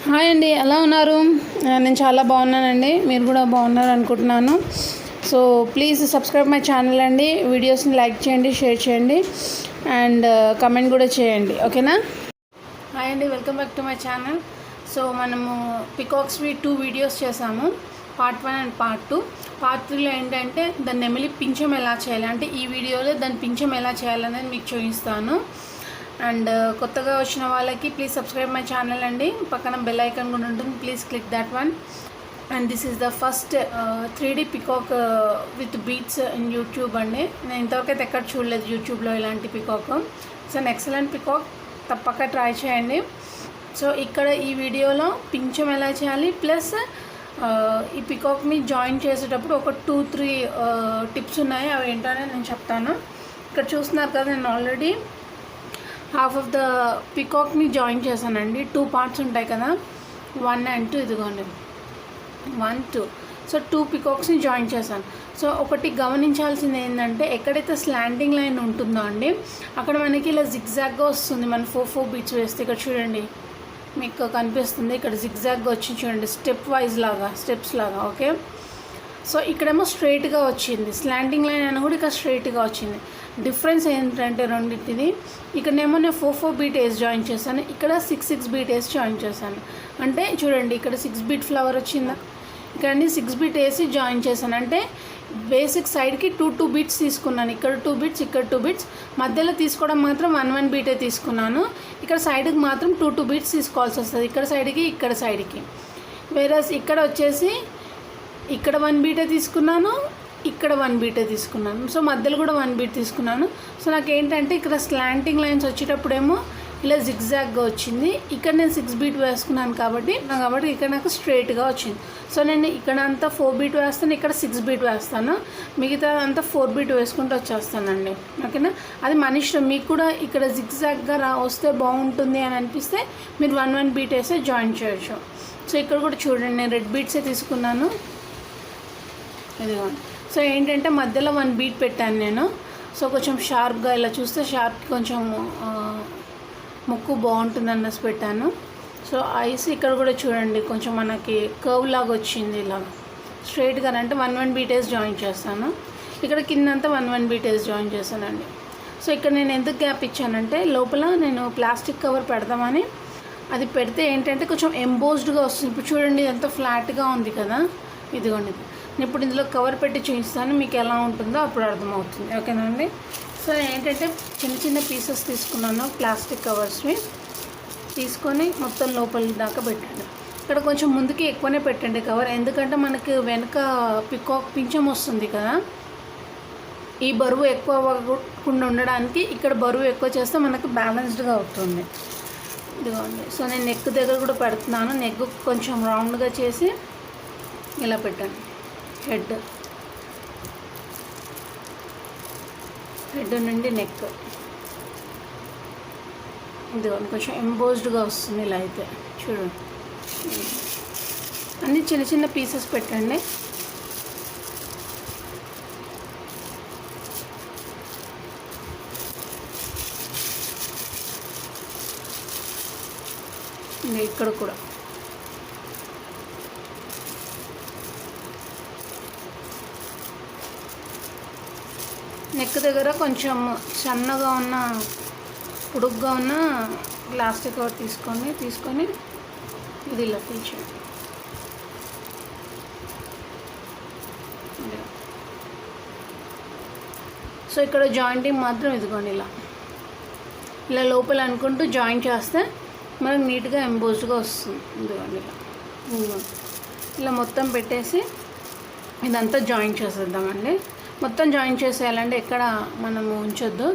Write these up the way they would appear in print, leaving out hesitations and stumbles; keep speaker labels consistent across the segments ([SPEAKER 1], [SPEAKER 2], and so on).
[SPEAKER 1] Hi అండి, ఎలా ఉన్నారు? నేను చాలా బాగున్నానండి. మీరు కూడా బాగున్నారు అనుకుంటున్నాను. So please subscribe my channel అండి. వీడియోస్ని లైక్ చేయండి, షేర్ చేయండి అండ్ కమెంట్ కూడా చేయండి, ఓకేనా? హాయ్ అండి, welcome back to my channel. So మనము పికాక్స్వి 2 వీడియోస్ చేసాము, పార్ట్ 1 అండ్ పార్ట్ 2. పార్ట్ 3లో ఏంటంటే దాన్ని నెమలి పింఛం ఎలా చేయాలి అంటే ఈ వీడియోలో దాని పింఛం ఎలా చేయాలనేది మీకు చూపిస్తాను. అండ్ కొత్తగా వచ్చిన వాళ్ళకి ప్లీజ్ సబ్స్క్రైబ్ మై ఛానల్ అండి. పక్కన బెల్ ఐకాన్ కూడా ఉంటుంది, please click that one. And this is the first 3D peacock with beats in YouTube అండి. నేను ఇంతవరకు అయితే ఎక్కడ చూడలేదు యూట్యూబ్లో ఇలాంటి peacock. So an excellent peacock, తప్పక ట్రై చేయండి. సో ఇక్కడ ఈ వీడియోలో పింఛం ఎలా చేయాలి ప్లస్ ఈ పికాక్ని జాయిన్ చేసేటప్పుడు ఒక 2-3 టిప్స్ ఉన్నాయి. అవి ఏంటనే నేను చెప్తాను. ఇక్కడ చూస్తున్నారు కదా, నేను ఆల్రెడీ హాఫ్ ఆఫ్ ద పికాక్ని జాయిన్ చేశానండి. 2 పార్ట్స్ ఉంటాయి కదా, 1 and 2. ఇదిగోండి 1, 2. సో 2 పికాక్స్ని జాయిన్ చేశాను. సో ఒకటి గమనించాల్సింది ఏంటంటే ఎక్కడైతే స్లాండింగ్ లైన్ ఉంటుందో అండి అక్కడ మనకి ఇలా జిగ్జాగ్గా వస్తుంది. మనం 4 బీట్స్ వేస్తే ఇక్కడ చూడండి, మీకు కనిపిస్తుంది. ఇక్కడ జిగ్జాగ్గా వచ్చి చూడండి, స్టెప్స్ లాగా. ఓకే, సో ఇక్కడేమో స్ట్రైట్గా వచ్చింది. స్లాండింగ్ లైన్ అని కూడా ఇక్కడ స్ట్రైట్గా వచ్చింది. డిఫరెన్స్ ఏంటంటే రెండింటిది, ఇక్కడనేమో నేను 4 బీట్ వేసి జాయిన్ చేశాను, ఇక్కడ 6 బీట్ వేసి జాయిన్ చేశాను. అంటే చూడండి, ఇక్కడ 6 బీట్ ఫ్లవర్ వచ్చిందా, ఇక్కడ 6 బీట్ వేసి జాయిన్ చేశాను. అంటే బేసిక్ సైడ్కి 2 బీట్స్ తీసుకున్నాను. ఇక్కడ 2 బీట్స్, ఇక్కడ 2 బీట్స్. మధ్యలో తీసుకోవడం మాత్రం 1 బీటే తీసుకున్నాను. ఇక్కడ సైడ్కి మాత్రం 2 బీట్స్ తీసుకోవాల్సి వస్తుంది, ఇక్కడ సైడ్కి, ఇక్కడ సైడ్కి. వేరే ఇక్కడ వచ్చేసి ఇక్కడ 1 బీటే తీసుకున్నాను, ఇక్కడ 1 బీటే తీసుకున్నాను. సో మధ్యలో కూడా 1 బీట్ తీసుకున్నాను. సో నాకు ఏంటంటే ఇక్కడ స్లాంటింగ్ లైన్స్ వచ్చేటప్పుడేమో ఇలా జిగ్జాగ్గా వచ్చింది. ఇక్కడ నేను 6 బీట్ వేసుకున్నాను కాబట్టి ఇక్కడ నాకు స్ట్రైట్గా వచ్చింది. సో నేను ఇక్కడ అంతా 4 బీట్ వేస్తాను, ఇక్కడ 6 బీట్ వేస్తాను, మిగతా అంతా 4 బీట్ వేసుకుంటూ వచ్చేస్తానండి. ఓకేనా? అది మన ఇష్టం. మీకు కూడా ఇక్కడ జిగ్జాగ్గా వస్తే బాగుంటుంది అని అనిపిస్తే మీరు 1 బీట్ వేస్తే జాయిన్ చేయొచ్చు. సో ఇక్కడ కూడా చూడండి, నేను రెడ్ బీట్సే తీసుకున్నాను. ఇదిగోండి. సో ఏంటంటే మధ్యలో 1 బీట్ పెట్టాను నేను. సో కొంచెం షార్ప్గా ఇలా చూస్తే షార్ప్కి కొంచెం ముక్కు బాగుంటుంది అన్నసి పెట్టాను. సో ఐస్ ఇక్కడ కూడా చూడండి, కొంచెం మనకి కర్వ్ లాగా వచ్చింది. ఇలా స్ట్రైట్గా అంటే 1 బీట్ వేసి జాయిన్ చేస్తాను. ఇక్కడ కిందంతా 1 బీట్ వేసి జాయిన్ చేశానండి. సో ఇక్కడ నేను ఎందుకు గ్యాప్ ఇచ్చానంటే లోపల నేను ప్లాస్టిక్ కవర్ పెడదామని. అది పెడితే ఏంటంటే కొంచెం ఎంబోస్డ్గా వస్తుంది. ఇప్పుడు చూడండి, ఇదంతా ఫ్లాట్గా ఉంది కదా, ఇదిగోండి. నేను ఇప్పుడు ఇందులో కవర్ పెట్టి చూపిస్తాను, మీకు ఎలా ఉంటుందో అప్పుడు అర్థమవుతుంది. ఓకేనా అండి? సో ఏంటంటే చిన్న పీసెస్ తీసుకున్నాను, ప్లాస్టిక్ కవర్స్ని తీసుకొని మొత్తం లోపలి దాకా పెట్టండి. ఇక్కడ కొంచెం ముందుకి ఎక్కువనే పెట్టండి కవర్, ఎందుకంటే మనకి వెనక పికాక్ పింఛం వస్తుంది కదా, ఈ బరువు ఎక్కువ అవ్వకుండా ఉండడానికి ఇక్కడ బరువు ఎక్కువ చేస్తే మనకు బ్యాలెన్స్డ్గా అవుతుంది. ఇదిగోండి. సో నేను నెక్ దగ్గర కూడా పెడుతున్నాను. నెక్ కొంచెం రౌండ్గా చేసి ఇలా పెట్టాను. హెడ్ నుండి నెక్ ఇదిగోండి, కొంచెం ఎంబోస్డ్గా వస్తుంది. ఇలా అయితే చూడండి, అన్నీ చిన్న పీసెస్ పెట్టండి. ఇక్కడ కూడా నెక్ దగ్గర కొంచెం సన్నగా ఉన్న పొడుగ్గా ఉన్న ప్లాస్టిక్ కవర్ తీసుకొని ఇది ఇలా తీసేయండి. సో ఇక్కడ జాయింటింగ్ మాత్రం ఇదిగోండి, ఇలా లోపల అనుకుంటూ జాయిన్ చేస్తే మనకు నీట్గా ఎంబోస్డ్గా వస్తుంది. ఇదిగోండి, ఇలా మొత్తం పెట్టేసి ఇదంతా జాయిన్ చేసేద్దామండి. మొత్తం జాయిన్ చేసేయాలంటే ఎక్కడ మనము ఉంచొద్దు.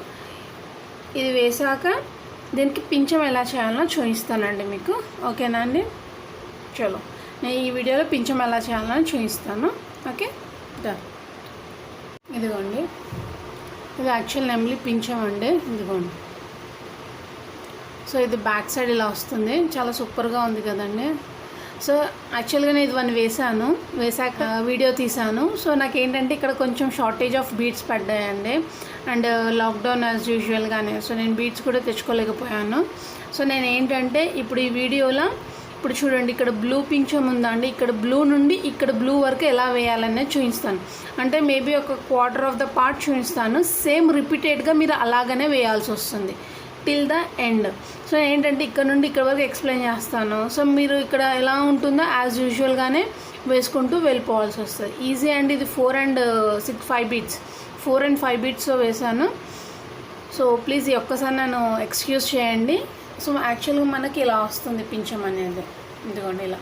[SPEAKER 1] ఇది వేసాక దీనికి పింఛం ఎలా చేయాలో చూపిస్తానండి మీకు. ఓకేనా అండి? చలో, నేను ఈ వీడియోలో పింఛం ఎలా చేయాలని చూపిస్తాను. ఓకే, ఇదిగోండి, ఇది యాక్చువల్ నెమలి పింఛం అండి. ఇదిగోండి. సో ఇది బ్యాక్ సైడ్ ఇలా వస్తుంది, చాలా సూపర్గా ఉంది కదండి. సో యాక్చువల్గా నేను ఇది 1 వేసాక వీడియో తీసాను. సో నాకు ఏంటంటే ఇక్కడ కొంచెం షార్టేజ్ ఆఫ్ బీట్స్ పడ్డాయండి, అండ్ లాక్డౌన్ యాజ్ యూజువల్గానే. సో నేను బీట్స్ కూడా తెచ్చుకోలేకపోయాను. సో నేను ఏంటంటే ఇప్పుడు ఈ వీడియోలో ఇప్పుడు చూడండి, ఇక్కడ బ్లూ పింఛం ఉందా అండి, ఇక్కడ బ్లూ నుండి ఇక్కడ బ్లూ వరకు ఎలా వేయాలనేది చూపిస్తాను. అంటే మేబీ ఒక క్వార్టర్ ఆఫ్ ద పార్ట్ చూపిస్తాను. సేమ్ రిపీటెడ్గా మీరు అలాగనే వేయాల్సి వస్తుంది టిల్ ద ఎండ్. సో ఏంటంటే ఇక్కడ నుండి ఇక్కడ వరకు ఎక్స్ప్లెయిన్ చేస్తాను. సో మీరు ఇక్కడ ఎలా ఉంటుందో యాజ్ యూజువల్గానే వేసుకుంటూ వెళ్ళిపోవాల్సి వస్తుంది. ఈజీ అండ్ ఇది 4 and 5 బీట్స్, 4 and 5 బీట్స్లో వేసాను. సో ప్లీజ్ ఈ ఒక్కసారి నన్ను ఎక్స్క్యూజ్ చేయండి. సో యాక్చువల్గా మనకి ఇలా వస్తుంది పింఛం అనేది, ఇదిగోండి ఇలా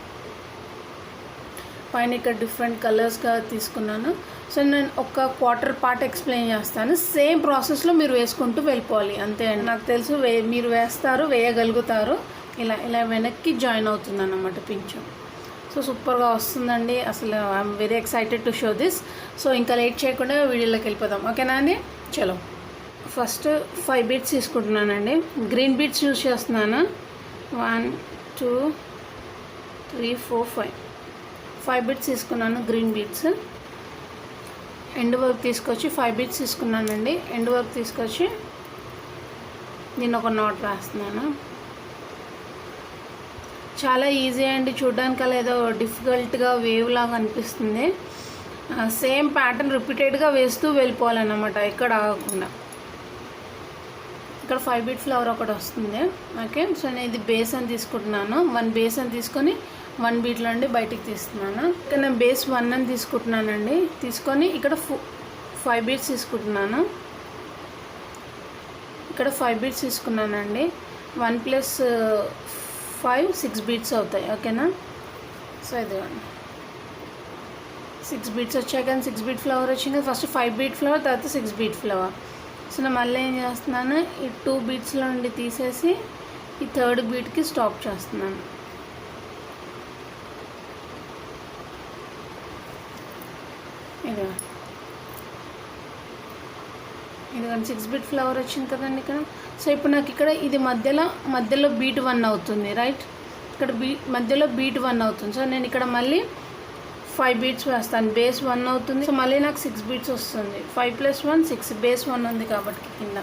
[SPEAKER 1] పైన ఇక్కడ డిఫరెంట్ కలర్స్గా తీసుకున్నాను. సో నేను ఒక క్వార్టర్ పార్ట్ ఎక్స్ప్లెయిన్ చేస్తాను. సేమ్ ప్రాసెస్లో మీరు వేసుకుంటూ వెళ్ళిపోవాలి అంతే అండి. నాకు తెలుసు మీరు వేస్తారు, వేయగలుగుతారు. ఇలా ఇలా వెనక్కి జాయిన్ అవుతుంది అన్నమాట పింఛం. సో సూపర్గా వస్తుందండి. అసలు I'm very excited to show this. So ఇంకా లేట్ చేయకుండా వీడియోలోకి వెళ్ళిపోదాం, ఓకేనా అండి? చలో, ఫస్ట్ 5 బీట్స్ తీసుకుంటున్నానండి. గ్రీన్ బీట్స్ యూజ్ చేస్తున్నాను. 1 2 3 4 5 బీట్స్ తీసుకున్నాను. గ్రీన్ బీట్స్ ఎండ్ వర్క్ తీసుకొచ్చి 5 బీట్స్ తీసుకున్నానండి. ఎండ్ వర్క్ తీసుకొచ్చి నేను ఒక నాట్ వేస్తున్నాను. చాలా ఈజీ అండి, చూడడానికి అలా ఏదో డిఫికల్ట్గా వేవ్ లాగా అనిపిస్తుంది. సేమ్ ప్యాటర్న్ రిపీటెడ్గా వేస్తూ వెళ్ళిపోవాలన్నమాట, ఎక్కడ ఆగకుండా. ఇక్కడ 5 బీట్ ఫ్లవర్ ఒకటి వస్తుంది, ఓకే. సో నేను ఇది బేస్ అని తీసుకుంటున్నాను. 1 బేస్ అని తీసుకొని 1 బీట్లో నుండి బయటికి తీస్తున్నాను. ఇక్కడ నేను బేస్ 1 అని తీసుకుంటున్నానండి. తీసుకొని ఇక్కడ 5 బీట్స్ తీసుకుంటున్నాను. ఇక్కడ 5 బీట్స్ తీసుకున్నానండి. 1 + 5 6 బీట్స్ అవుతాయి, ఓకేనా. సో ఇదిగోండి 6 బీట్స్ వచ్చాయి కానీ 6 బీట్ ఫ్లవర్ వచ్చింది. ఫస్ట్ 5 బీట్ ఫ్లవర్, తర్వాత 6 బీట్ ఫ్లవర్. సో నేను మళ్ళీ ఏం చేస్తున్నాను, ఈ 2 బీట్స్లో నుండి తీసేసి ఈ 3rd బీట్కి స్టాప్ చేస్తున్నాను. ఇదిగోండి 6 బీట్ ఫ్లవర్ వచ్చింది కదండి ఇక్కడ. సో ఇప్పుడు నాకు ఇక్కడ ఇది మధ్యలో బీట్ 1 అవుతుంది, రైట్. ఇక్కడ మధ్యలో బీట్ 1 అవుతుంది. సో నేను ఇక్కడ మళ్ళీ 5 బీట్స్ వేస్తాను. బేస్ 1 అవుతుంది. సో మళ్ళీ నాకు 6 బీట్స్ వస్తుంది. 5 + 1 6, బేస్ 1 ఉంది కాబట్టి కింద.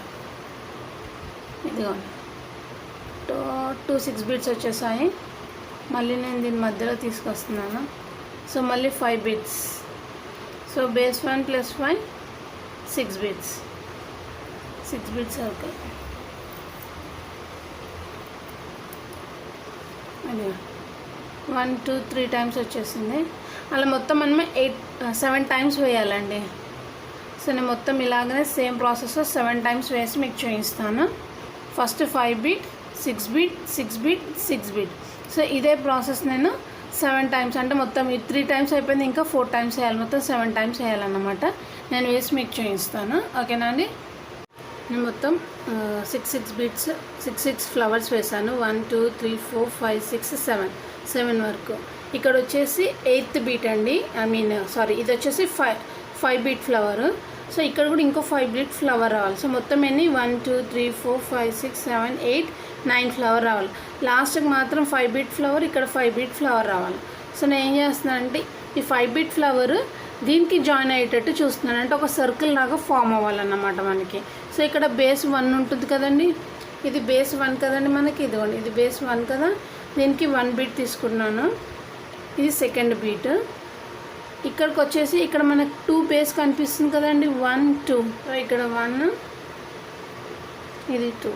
[SPEAKER 1] ఇదిగోండి 2 6 బీట్స్ వచ్చేసాయి. మళ్ళీ నేను దీని మధ్యలో తీసుకొస్తున్నాను. సో మళ్ళీ 5 beats. So base 1 + 5 6 beats, 6 beats అవుతాయి. అది 1 2 3 టైమ్స్ వచ్చేసింది. అలా మొత్తం మనం 7 టైమ్స్ వేయాలండి. సో నేను మొత్తం ఇలాగనే సేమ్ ప్రాసెస్లో 7 టైమ్స్ వేసి మీకు చూపిస్తాను. First 5 beat 6 beat 6 beat 6 beat. So ఇదే ప్రాసెస్ నేను 7 టైమ్స్, అంటే మొత్తం 3 టైమ్స్ అయిపోయింది, ఇంకా 4 టైమ్స్ వేయాలి. మొత్తం 7 టైమ్స్ వేయాలన్నమాట. నేను వేసి మీకు చూపిస్తాను, ఓకేనా అండి. నేను మొత్తం 6 బీట్స్ 6 ఫ్లవర్స్ వేసాను. 1 2 3 4 5 6 7 వరకు. ఇక్కడ వచ్చేసి 8th బీట్ అండి, ఇది వచ్చేసి 5 బీట్ ఫ్లవర్. సో ఇక్కడ కూడా ఇంకో 5 బీట్ ఫ్లవర్ రావాలి. సో మొత్తం ఎన్ని 1 2 3 4 5 6 7 8 9 ఫ్లవర్ రావాలి. లాస్ట్కి మాత్రం 5 బీట్ ఫ్లవర్, ఇక్కడ 5 బీట్ ఫ్లవర్ రావాలి. సో నేను ఏం చేస్తున్నానంటే ఈ 5 బీట్ ఫ్లవర్ దీనికి జాయిన్ అయ్యేటట్టు చూస్తున్నాను, అంటే ఒక సర్కిల్ లాగా ఫామ్ అవ్వాలన్నమాట మనకి. సో ఇక్కడ బేస్ 1 ఉంటుంది కదండి, ఇది బేస్ 1 కదండి మనకి. ఇదిగోండి ఇది బేస్ 1 కదా, దీనికి 1 బీట్ తీసుకున్నాను. ఇది 2nd బీట్. ఇక్కడికి వచ్చేసి ఇక్కడ మనకు 2 బేస్ కనిపిస్తుంది కదండి, 1 2. సో ఇక్కడ 1, ఇది 2.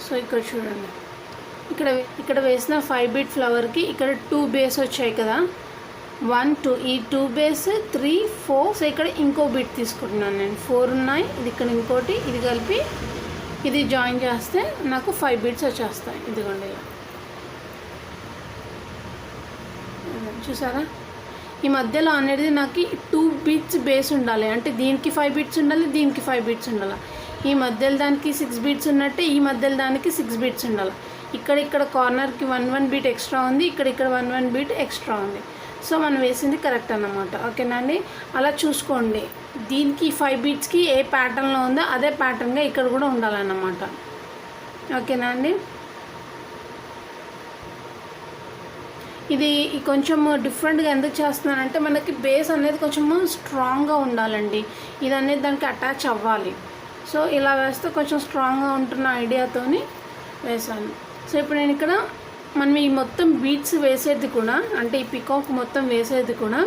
[SPEAKER 1] సో ఇక్కడ చూడండి, ఇక్కడ వేసిన 5 బీట్ ఫ్లవర్కి ఇక్కడ 2 బేస్ వచ్చాయి కదా, 1 2. ఈ 2 బేస్ 3 4. సో ఇక్కడ ఇంకో బీట్ తీసుకుంటున్నాను నేను, 4 ఉన్నాయి. ఇది ఇక్కడ ఇంకోటి, ఇది కలిపి ఇది జాయిన్ చేస్తే నాకు 5 బీట్స్ వచ్చేస్తాయి. ఇదిగోండి ఇలా చూసారా. ఈ మధ్యలో అనేది నాకు 2 బీట్స్ బేస్ ఉండాలి, అంటే దీనికి 5 బీట్స్ ఉండాలి, దీనికి 5 బీట్స్ ఉండాలి. ఈ మధ్యలో దానికి 6 బీట్స్ ఉన్నట్టే ఈ మధ్యలో దానికి 6 బీట్స్ ఉండాలి. ఇక్కడ కార్నర్కి 1 బీట్ ఎక్స్ట్రా ఉంది, ఇక్కడ 1 బీట్ ఎక్స్ట్రా ఉంది. సో మనం వేసింది కరెక్ట్ అన్నమాట, ఓకేనా అండి. అలా చూసుకోండి, దీనికి 5 బీట్స్కి ఏ ప్యాటర్న్లో ఉందో అదే ప్యాటర్న్గా ఇక్కడ కూడా ఉండాలన్నమాట, ఓకేనా అండి. ఇది కొంచెం డిఫరెంట్గా ఎందుకు చేస్తున్నానంటే మనకి బేస్ అనేది కొంచెం స్ట్రాంగ్గా ఉండాలండి. ఇది అనేది దానికి అటాచ్ అవ్వాలి. సో ఇలా వేస్తే కొంచెం స్ట్రాంగ్గా ఉంటున్న ఐడియాతోని వేసాను. సో ఇప్పుడు నేను ఇక్కడ మనం ఈ మొత్తం బీడ్స్ వేసేది కూడా, అంటే ఈ పికాక్ మొత్తం వేసేది కూడా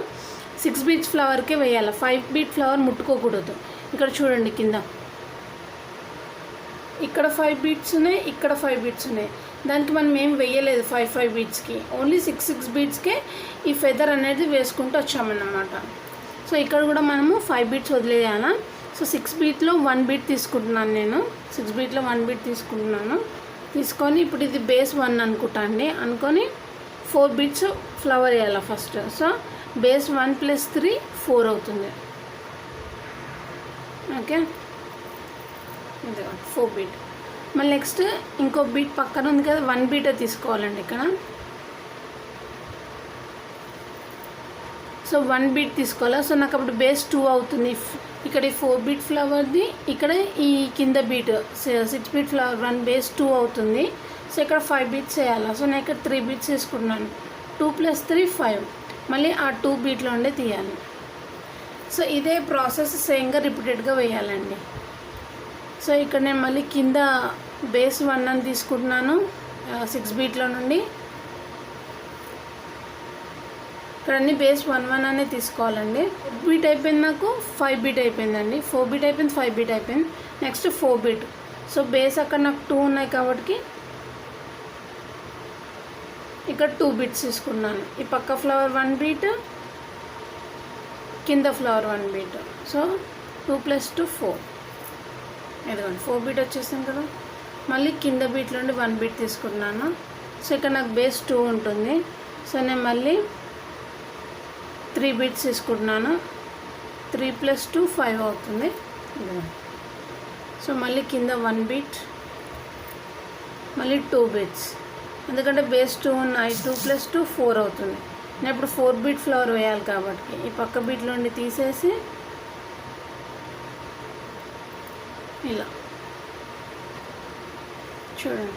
[SPEAKER 1] 6 బీడ్స్ ఫ్లవర్కే వేయాలి. 5 బీడ్ ఫ్లవర్ ముట్టుకోకూడదు. ఇక్కడ చూడండి, కింద ఇక్కడ 5 బీడ్స్ ఉన్నాయి, ఇక్కడ 5 బీడ్స్ ఉన్నాయి. దానికి మనం ఏం వేయలేదు 5 బీడ్స్కి, ఓన్లీ 6 బీడ్స్కే ఈ ఫెదర్ అనేది వేసుకుంటూ వచ్చామన్నమాట. సో ఇక్కడ కూడా మనము 5 బీడ్స్ వదిలేయాలా. సో 6 బీట్లో 1 బీట్ తీసుకుంటున్నాను నేను. 6 బీట్లో 1 బీట్ తీసుకుంటున్నాను. తీసుకొని ఇప్పుడు ఇది బేస్ 1 అనుకుంటా అండి. అనుకొని 4 బీట్స్ ఫ్లవర్ వేయాలి ఫస్ట్. సో బేస్ 1 + 3 4 అవుతుంది. ఓకే, ఇది 4 బీట్. మళ్ళీ నెక్స్ట్ ఇంకో బీట్ పక్కన ఉంది కదా, 1 బీటే తీసుకోవాలండి ఇక్కడ. సో 1 బీట్ తీసుకోవాలి. సో నాకు అప్పుడు బేస్ 2 అవుతుంది. ఇక్కడ ఈ 4 బీట్ ఫ్లవర్ది, ఇక్కడ ఈ కింద బీట్ 6 బీట్ ఫ్లవర్ 1 బేస్ 2 అవుతుంది. సో ఇక్కడ 5 బీట్స్ వేయాలి. సో నేను ఇక్కడ 3 బీట్స్ తీసుకుంటున్నాను. 2 + 3 5. మళ్ళీ ఆ 2 బీట్లో ఉండే తీయాలి. సో ఇదే ప్రాసెస్ సేమ్గా రిపీటెడ్గా వేయాలండి. సో ఇక్కడ నేను మళ్ళీ కింద బేస్ 1 అని తీసుకుంటున్నాను 6 బీట్లో నుండి. ఇక్కడ అన్ని బేస్ 1 అనే తీసుకోవాలండి. 4 బీట్ అయిపోయింది, నాకు 5 బీట్ అయిపోయిందండి. 4 బీట్ అయిపోయింది, 5 బీట్ అయిపోయింది. Next 4 beat. సో బేస్ అక్కడ నాకు 2 ఉన్నాయి కాబట్టి ఇక్కడ 2 బీట్స్ తీసుకున్నాను. ఈ పక్క ఫ్లవర్ 1 బీట్, కింద ఫ్లవర్ 1 బీట్. సో 2 + 2 4. ఇదిగోండి 4 బీట్ వచ్చేసింది కదా. మళ్ళీ కింద బీట్లో నుండి 1 బీట్ తీసుకుంటున్నాను. సో ఇక్కడ నాకు బేస్ 2 ఉంటుంది. సో నేను మళ్ళీ 3 బీట్స్ తీసుకుంటున్నాను. 3 + 2 5 అవుతుంది. సో మళ్ళీ కింద 1 బీట్, మళ్ళీ 2 బీట్స్. ఎందుకంటే బేస్ 2 ఉన్నాయి, 2 + 2 4 అవుతుంది. నేను ఇప్పుడు 4 బీట్ ఫ్లవర్ వేయాలి కాబట్టి ఈ పక్క బీట్లో నుండి తీసేసి ఇలా చూడండి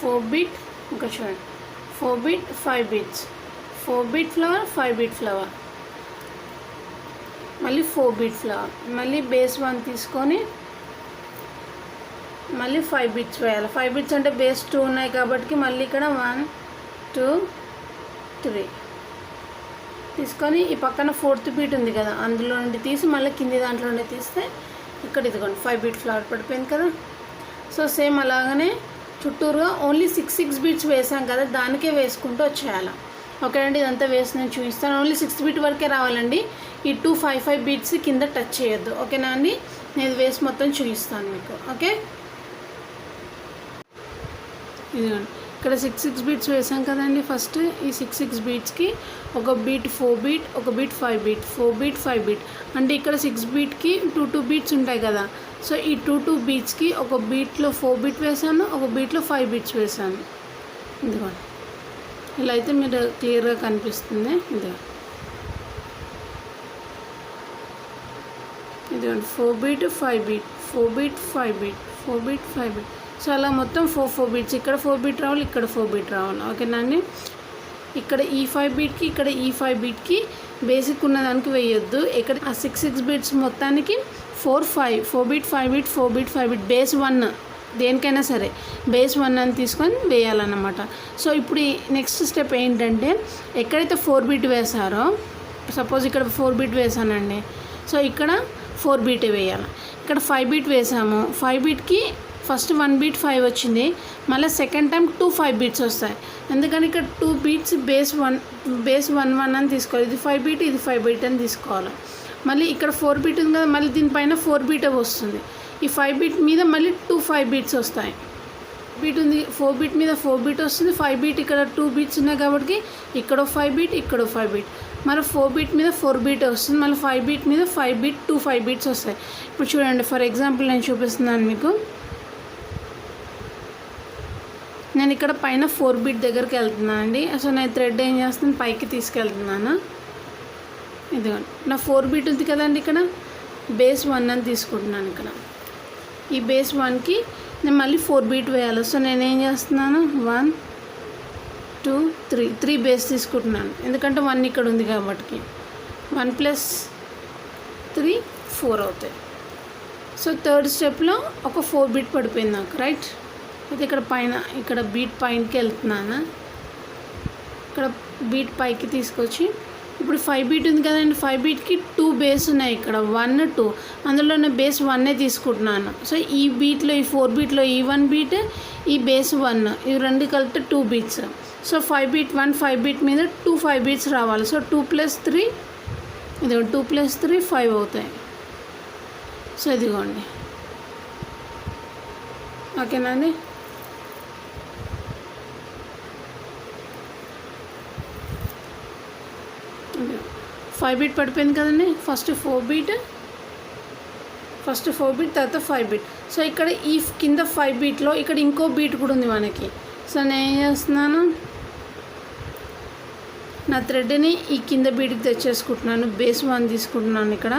[SPEAKER 1] 4 బీట్. ఇంకా చూడండి 4 beat 5 beats, 4 beat flower 5 beat flower, మళ్ళీ 4 బీట్ ఫ్లవర్. మళ్ళీ బేస్ 1 తీసుకొని మళ్ళీ 5 బీట్స్ వేయాలి. 5 బీట్స్ అంటే బేస్ 2 ఉన్నాయి కాబట్టి మళ్ళీ ఇక్కడ 1 2 3 తీసుకొని ఈ పక్కన 4th బీట్ ఉంది కదా, అందులో నుండి తీసి మళ్ళీ కింది దాంట్లో నుండి తీస్తే ఇక్కడ ఇదిగోండి 5 బీట్ ఫ్లవర్ పడిపోయింది కదా. సో సేమ్ అలాగనే చుట్టూరుగా ఓన్లీ 6 బీట్స్ వేసాం కదా, దానికే వేసుకుంటూ వచ్చేయాలి. ఓకే అండి, ఇదంతా వేసి నేను చూపిస్తాను. ఓన్లీ 6 బీట్ వరకే రావాలండి. ఈ 2 5 బీట్స్ కింద టచ్ చేయొద్దు. ఓకేనా అండి, నేను వేసి మొత్తం చూపిస్తాను మీకు. ఓకే, ఇదిగోండి ఇక్కడ 6 బీట్స్ వేసాం కదండి. ఫస్ట్ ఈ 6 బీట్స్కి ఒక బీట్ 4 బీట్, ఒక బీట్ 5 బీట్, 4 బీట్ 5 బీట్. అంటే ఇక్కడ 6 బీట్కి 2 బీట్స్ ఉంటాయి కదా. సో ఈ 2 బీట్స్కి ఒక బీట్లో 4 బీట్ వేసాను, ఒక బీట్లో 5 బీట్స్ వేసాను. ఇదిగోండి ఇలా అయితే మీరు క్లియర్గా కనిపిస్తుంది. ఇదిగోండి 4 beat 5 beat, 4 beat 5 beat, 4 beat 5 beat. So అలా మొత్తం 4 బీట్స్. ఇక్కడ 4 బీట్ రావాలి, ఇక్కడ 4 బీట్ రావాలి. ఓకేనా అండి, ఇక్కడ ఈ 5 బీట్కి, ఇక్కడ ఈ 5 బీట్కి బేసిక్ ఉన్నదానికి వేయొద్దు. ఇక్కడ ఆ 6 బీట్స్ మొత్తానికి 4 beat 5 beat, 4 beat 5 beat, base 1 దేనికైనా సరే బేస్ 1 అని తీసుకొని వేయాలన్నమాట. సో ఇప్పుడు ఈ నెక్స్ట్ స్టెప్ ఏంటంటే, ఎక్కడైతే 4 బీట్ వేసారో, సపోజ్ ఇక్కడ 4 బీట్ వేసానండి. సో ఇక్కడ 4 బీటే వేయాలి. ఇక్కడ 5 బీట్ వేసాము. 5 బీట్కి ఫస్ట్ 1 బీట్ 5 వచ్చింది, మళ్ళీ సెకండ్ టైం 2 5 బీట్స్ వస్తాయి. ఎందుకని ఇక్కడ 2 బీట్స్ బేస్ 1 అని తీసుకోవాలి. ఇది 5 బీట్, ఇది 5 బీట్ అని తీసుకోవాలి. మళ్ళీ ఇక్కడ 4 బీట్ ఉంది కదా, మళ్ళీ దీనిపైన 4 బీటే వస్తుంది. ఈ 5 బీట్ మీద మళ్ళీ 2 5 బీట్స్ వస్తాయి. బీట్ ఉంది, 4 బీట్ మీద 4 బీట్ వస్తుంది. 5 బీట్ ఇక్కడ 2 బీట్స్ ఉన్నాయి కాబట్టి ఇక్కడ 5 బీట్, ఇక్కడ 5 బీట్. మరి 4 బీట్ మీద 4 బీట్ వస్తుంది. మళ్ళీ 5 బీట్ మీద 5 బీట్, 2 5 బీట్స్ వస్తాయి. ఇప్పుడు చూడండి, ఫర్ ఎగ్జాంపుల్ నేను చూపిస్తున్నాను మీకు. నేను ఇక్కడ పైన 4 బీట్ దగ్గరికి వెళ్తున్నాను అండి. సో నేను థ్రెడ్ ఏం చేస్తాను, పైకి తీసుకెళ్తున్నాను. ఇదిగోండి నా 4 బీట్ ఉంది కదండి, ఇక్కడ బేస్ 1 అని తీసుకుంటున్నాను. ఇక్కడ ఈ బేస్ 1కి నేను మళ్ళీ 4 బీట్ వేయాలి. సో నేనేం చేస్తున్నాను, 1 2 3 బేస్ తీసుకుంటున్నాను. ఎందుకంటే 1 ఇక్కడ ఉంది కాబట్టి 1 + 3 4 అవుతాయి. సో థర్డ్ స్టెప్లో ఒక 4 బీట్ పడిపోయింది నాకు, రైట్. అయితే ఇక్కడ పైన ఇక్కడ బీట్ పైనకి వెళ్తున్నాను, ఇక్కడ బీట్ పైకి తీసుకొచ్చి ఇప్పుడు 5 బీట్ ఉంది కదండి, 5 బీట్కి 2 బేస్ ఉన్నాయి ఇక్కడ, 1 2, అందులో నేను బేస్ 1 తీసుకుంటున్నాను. సో ఈ బీట్లో ఈ 4 బీట్లో ఈ 1 బీట్, ఈ బేస్ 1, ఇవి రెండు కలిపితే 2 బీట్స్. సో 5 బీట్ 1 5 బీట్ మీద 2 5 బీట్స్ రావాలి. సో 2 + 3 ఇదిగో 2 + 3 5 అవుతాయి. సో ఇదిగోండి, ఓకేనా అండి. ఫైవ్ బీట్ పడిపోయింది కదండి, ఫస్ట్ 4 బీట్ తర్వాత 5 బీట్. సో ఇక్కడ ఈ కింద 5 బీట్లో ఇక్కడ ఇంకో బీట్ కూడా ఉంది మనకి. సో నేను ఏం చేస్తున్నాను, నా థ్రెడ్ని ఈ కింద బీట్కి తెచ్చేసుకుంటున్నాను, బేస్ 1 తీసుకుంటున్నాను. ఇక్కడ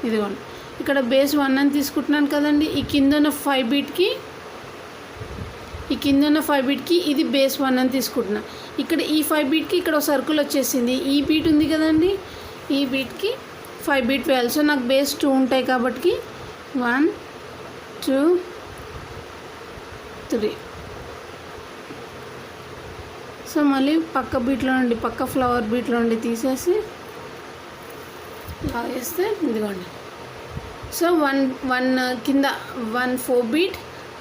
[SPEAKER 1] ఇదిగోండి, ఇక్కడ బేస్ 1 అని తీసుకుంటున్నాను కదండి. ఈ కింద ఉన్న 5 బీట్కి ఇది బేస్ 1 అని తీసుకుంటున్నా. ఇక్కడ ఈ 5 బీట్కి ఇక్కడ ఒక సర్కిల్ వచ్చేసింది, ఈ బీట్ ఉంది కదండి, ఈ బీట్కి 5 బీట్ వేయాలి. సో నాకు బేస్ 2 ఉంటాయి కాబట్టి 1 2 3. సో మళ్ళీ పక్క ఫ్లవర్ బీట్లో నుండి తీసేసి లాగేస్తే ఇదిగోండి. సో 1 కింద 1 4 బీట్,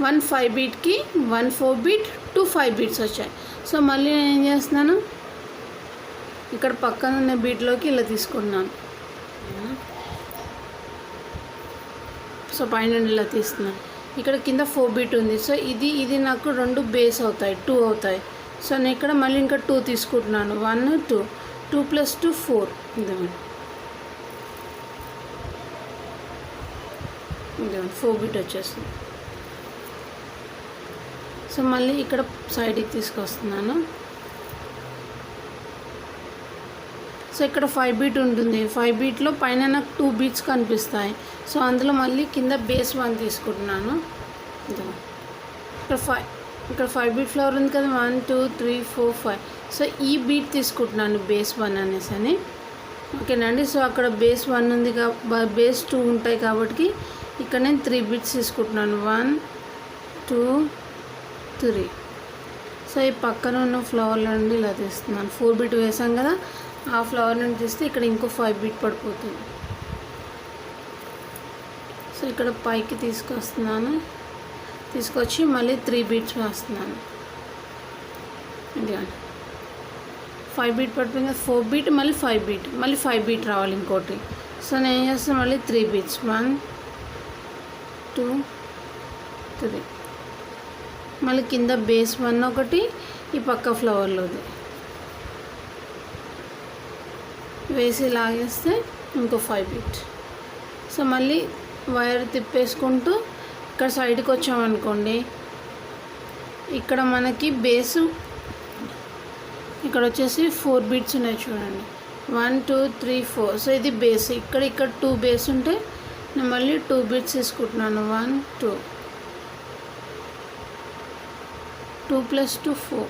[SPEAKER 1] 1 5 బీట్కి 1 4 బీట్ 2 5 బీట్స్ వచ్చాయి. సో మళ్ళీ నేను ఏం చేస్తున్నాను, ఇక్కడ పక్కన ఉన్న బీట్లోకి ఇలా తీసుకుంటున్నాను. సో పైన ఇలా తీస్తున్నాను, ఇక్కడ కింద 4 బీట్ ఉంది. సో ఇది నాకు 2 బేస్ అవుతాయి, 2 అవుతాయి. సో నేను ఇక్కడ మళ్ళీ ఇంకా 2 తీసుకుంటున్నాను, 1 2 2 + 2 4 ఇదిగోండి, 4 బీట్ వచ్చేస్తుంది. సో మళ్ళీ ఇక్కడ సైడ్కి తీసుకొస్తున్నాను. సో ఇక్కడ 5 బీట్ ఉంటుంది, 5 బీట్లో పైన నాకు 2 బీట్స్ కనిపిస్తాయి. సో అందులో మళ్ళీ కింద బేస్ 1 తీసుకుంటున్నాను. ఇక్కడ 5 బీట్ ఫ్లవర్ ఉంది కదా, 1 2 3 4 5. సో ఈ బీట్ తీసుకుంటున్నాను బేస్ 1 అనేసి అని, ఓకేనండి. సో అక్కడ బేస్ 1 ఉంది బేస్ 2 ఉంటాయి కాబట్టి ఇక్కడ నేను 3 బీట్స్ తీసుకుంటున్నాను, 1 2 3. సో ఈ పక్కన ఉన్న ఫ్లవర్ నుండి ఇలా తీస్తున్నాను, 4 బీట్ వేసాం కదా, ఆ ఫ్లవర్ నుండి తీస్తే ఇక్కడ ఇంకో 5 బీట్ పడిపోతుంది. సో ఇక్కడ పైకి తీసుకొచ్చి మళ్ళీ 3 బీట్స్ వేస్తున్నాను. ఇదిగోండి 5 బీట్ పడిపోయింది, 4 బీట్ మళ్ళీ 5 బీట్, మళ్ళీ 5 బీట్ రావాలి ఇంకోటి. సో నేను ఏం చేస్తాను, మళ్ళీ 3 బీట్స్ 1 2 3, మళ్ళీ కింద బేస్ 1 ఒకటి, ఈ పక్క ఫ్లవర్లోది వేసి లాగేస్తే ఇంకో 5 బీట్. సో మళ్ళీ వైర్ తిప్పేసుకుంటూ ఇక్కడ సైడ్కి వచ్చామనుకోండి, ఇక్కడ మనకి బేసు ఇక్కడ వచ్చేసి 4 బీట్స్ ఉన్నాయి చూడండి, 1 2 3 4. సో ఇది బేస్, ఇక్కడ 2 బేస్ ఉంటే నేను మళ్ళీ 2 బీట్స్ తీసుకుంటున్నాను, 1 2 2 + 2 4.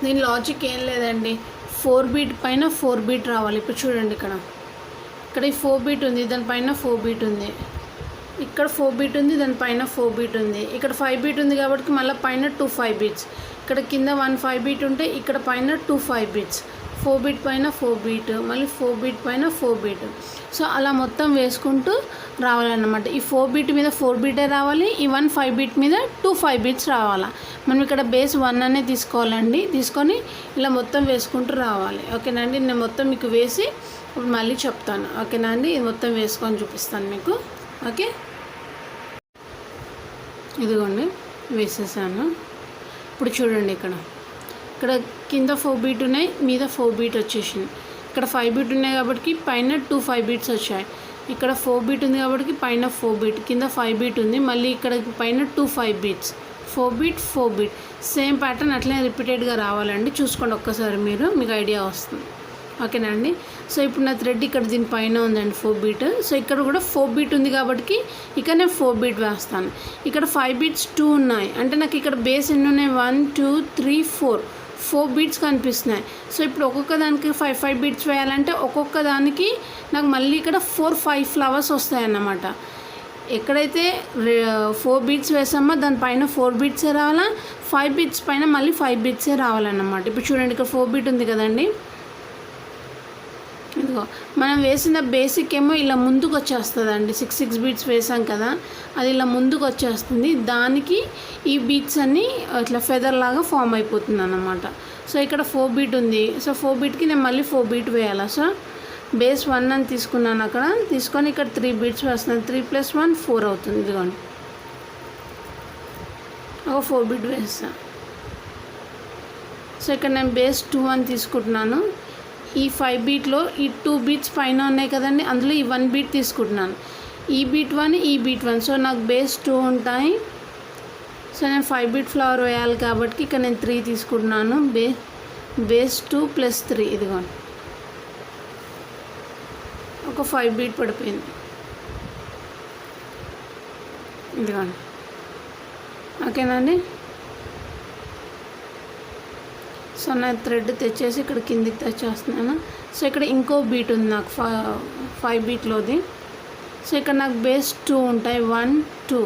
[SPEAKER 1] దీని లాజిక్ ఏం లేదండి, 4 బీట్ పైన 4 బీట్ రావాలి. ఇప్పుడు చూడండి, ఇక్కడ ఈ 4 బీట్ ఉంది, దానిపైన 4 బీట్ ఉంది, ఇక్కడ 4 బీట్ ఉంది, దానిపైన 4 బీట్ ఉంది, ఇక్కడ 5 బీట్ ఉంది కాబట్టి మళ్ళీ పైన 2 5 బీట్స్, ఇక్కడ కింద 1 5 బీట్ ఉంటే ఇక్కడ పైన 2 5 బీట్స్, 4 బీట్ పైన 4 బీట్, మళ్ళీ 4 బీట్ పైన 4 బీట్. సో అలా మొత్తం వేసుకుంటూ రావాలన్నమాట. ఈ 4 బీట్ మీద 4 బీటే రావాలి, ఈ 1 5 బీట్ మీద 2 5 బీట్స్ రావాలా. మనం ఇక్కడ బేస్ 1 అనే తీసుకోవాలండి, తీసుకొని ఇలా మొత్తం వేసుకుంటూ రావాలి, ఓకేనండి. నేను మొత్తం మీకు వేసి ఇప్పుడు మళ్ళీ చెప్తాను, ఓకేనా అండి. ఇది మొత్తం వేసుకొని చూపిస్తాను మీకు, ఓకే. ఇదిగోండి వేసేసాను. ఇప్పుడు చూడండి, ఇక్కడ కింద 4 బీట్ ఉన్నాయి, మీద 4 బీట్ వచ్చేసింది. ఇక్కడ 5 బీట్ ఉన్నాయి కాబట్టి పైన 2 5 బీట్స్ వచ్చాయి. ఇక్కడ 4 బీట్ ఉంది కాబట్టి పైన 4 బీట్, కింద 5 బీట్ ఉంది, మళ్ళీ ఇక్కడ పైన 2 5 beats, 4 beat 4 beat. Same pattern అట్లనే రిపీటెడ్గా రావాలండి. చూసుకోండి ఒక్కసారి, మీకు ఐడియా వస్తుంది, ఓకేనా అండి. సో ఇప్పుడు నా థ్రెడ్ ఇక్కడ దీనిపైన ఉందండి 4 బీట్. సో ఇక్కడ కూడా 4 బీట్ ఉంది కాబట్టి ఇక్కడ నేను 4 బీట్ వేస్తాను. ఇక్కడ 5 బీట్స్ 2 ఉన్నాయి అంటే నాకు ఇక్కడ బేస్ ఎన్ని ఉన్నాయి, 1 2 3 4 4 బీట్స్ కనిపిస్తున్నాయి. సో ఇప్పుడు ఒక్కొక్క దానికి 5 బీట్స్ వేయాలంటే ఒక్కొక్క దానికి నాకు మళ్ళీ ఇక్కడ 5 ఫ్లవర్స్ వస్తాయన్నమాట. ఎక్కడైతే 4 బీట్స్ వేసామో దానిపైన 4 బీట్సే రావాలా, 5 బీట్స్ పైన మళ్ళీ 5 బీట్సే రావాలన్నమాట. ఇప్పుడు చూడండి ఇక్కడ 4 బీట్ ఉంది కదండి, ఇదిగో మనం వేసిన బేసిక్ ఏమో ఇలా ముందుకు వచ్చేస్తుందండి. 6 బీట్స్ వేసాం కదా, అది ఇలా ముందుకు వచ్చేస్తుంది. దానికి ఈ బీట్స్ అన్నీ ఇట్లా ఫెదర్ లాగా ఫామ్ అయిపోతుంది అన్నమాట. సో ఇక్కడ 4 బీట్ ఉంది. సో 4 బీట్కి నేను మళ్ళీ 4 బీట్ వేయాలా. సో బేస్ 1 అని తీసుకున్నాను, అక్కడ తీసుకొని ఇక్కడ 3 బీట్స్ వేస్తున్నాను. 3 + 1 4 అవుతుంది. ఇదిగోండి ఒక 4 బీట్ వేస్తాను. సో ఇక్కడ నేను బేస్ 2 అని తీసుకుంటున్నాను. ఈ 5 బీట్లో ఈ 2 బీట్స్ పైన ఉన్నాయి కదండి, అందులో ఈ 1 బీట్ తీసుకుంటున్నాను. ఈ బీట్ 1, ఈ బీట్ 1. సో నాకు బేస్ 2 ఉంటాయి. సో నేను 5 బీట్ ఫ్లవర్ వేయాలి కాబట్టి ఇక్కడ నేను 3 తీసుకుంటున్నాను. బేస్ 2 + 3 ఇదిగోండి ఒక 5 బీట్ పడిపోయింది. ఇదిగోండి ఓకేనండి. సో నా థ్రెడ్ తెచ్చేసి ఇక్కడ కిందికి తెచ్చేస్తున్నాను. సో ఇక్కడ ఇంకో బీట్ ఉంది నాకు 5 బీట్లోది. సో ఇక్కడ నాకు బేస్ 2 ఉంటాయి, 1 2.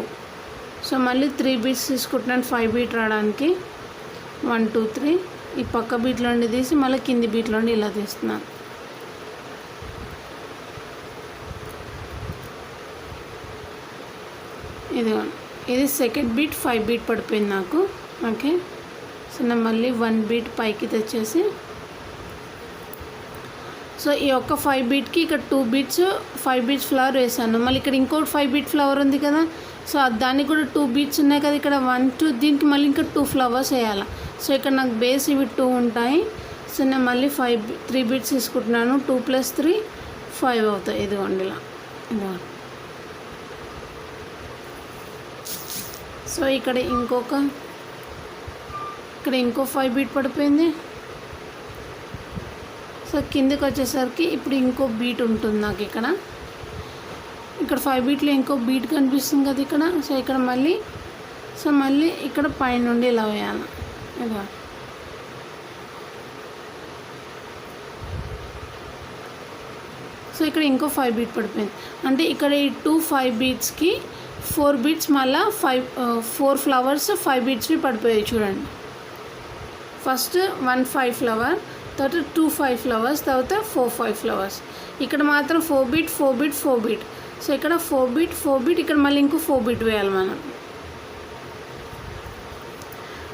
[SPEAKER 1] సో మళ్ళీ 3 బీట్స్ తీసుకుంటున్నాను 5 బీట్ రావడానికి. 1 2 3 ఈ పక్క బీట్లో నుండి తీసి మళ్ళీ కింది బీట్లో నుండి ఇలా తీస్తున్నాను. ఇది సెకండ్ బీట్ 5 బీట్ పడిపోయింది నాకు. ఓకే, సో నేను మళ్ళీ 1 బీట్ పైకి తెచ్చేసి, సో ఈ ఒక్క 5 బీట్కి ఇక్కడ 2 బీట్స్ 5 బీట్స్ ఫ్లవర్ వేసాను. మళ్ళీ ఇక్కడ ఇంకోటి 5 బీట్ ఫ్లవర్ ఉంది కదా, సో దానికి కూడా 2 బీట్స్ ఉన్నాయి కదా, ఇక్కడ 1 2 దీనికి మళ్ళీ ఇంకా 2 ఫ్లవర్స్ వేయాలి. సో ఇక్కడ నాకు బేస్ ఇవి 2 ఉంటాయి. సో నేను మళ్ళీ 3 బీట్స్ తీసుకుంటున్నాను. 2 + 3 5 అవుతాయి. ఇదిగోండి ఇలా ఇదిగోండి. సో ఇక్కడ ఇంకో 5 బీట్ పడిపోయింది. సో కిందకి వచ్చేసరికి ఇప్పుడు ఇంకో బీట్ ఉంటుంది నాకు ఇక్కడ 5 బీట్లో ఇంకో బీట్ కనిపిస్తుంది కదా ఇక్కడ. సో ఇక్కడ మళ్ళీ ఇక్కడ పైన నుండి ఇలా వేయాలి. ఇదిగో సో ఇక్కడ ఇంకో 5 బీట్ పడిపోయింది. అంటే ఇక్కడ ఈ 2 5 బీట్స్కి 4 బీట్స్ మళ్ళీ 4 ఫ్లవర్స్ 5 బీట్స్వి పడిపోయాయి చూడండి. ఫస్ట్ 1 5 ఫ్లవర్, తర్వాత 2 5 ఫ్లవర్స్, తర్వాత 4 5 ఫ్లవర్స్. ఇక్కడ మాత్రం 4 బీట్ 4 బీట్ 4 బీట్. సో ఇక్కడ 4 బీట్ 4 బీట్, ఇక్కడ మళ్ళీ ఇంకో 4 బీట్ వేయాలి మనం.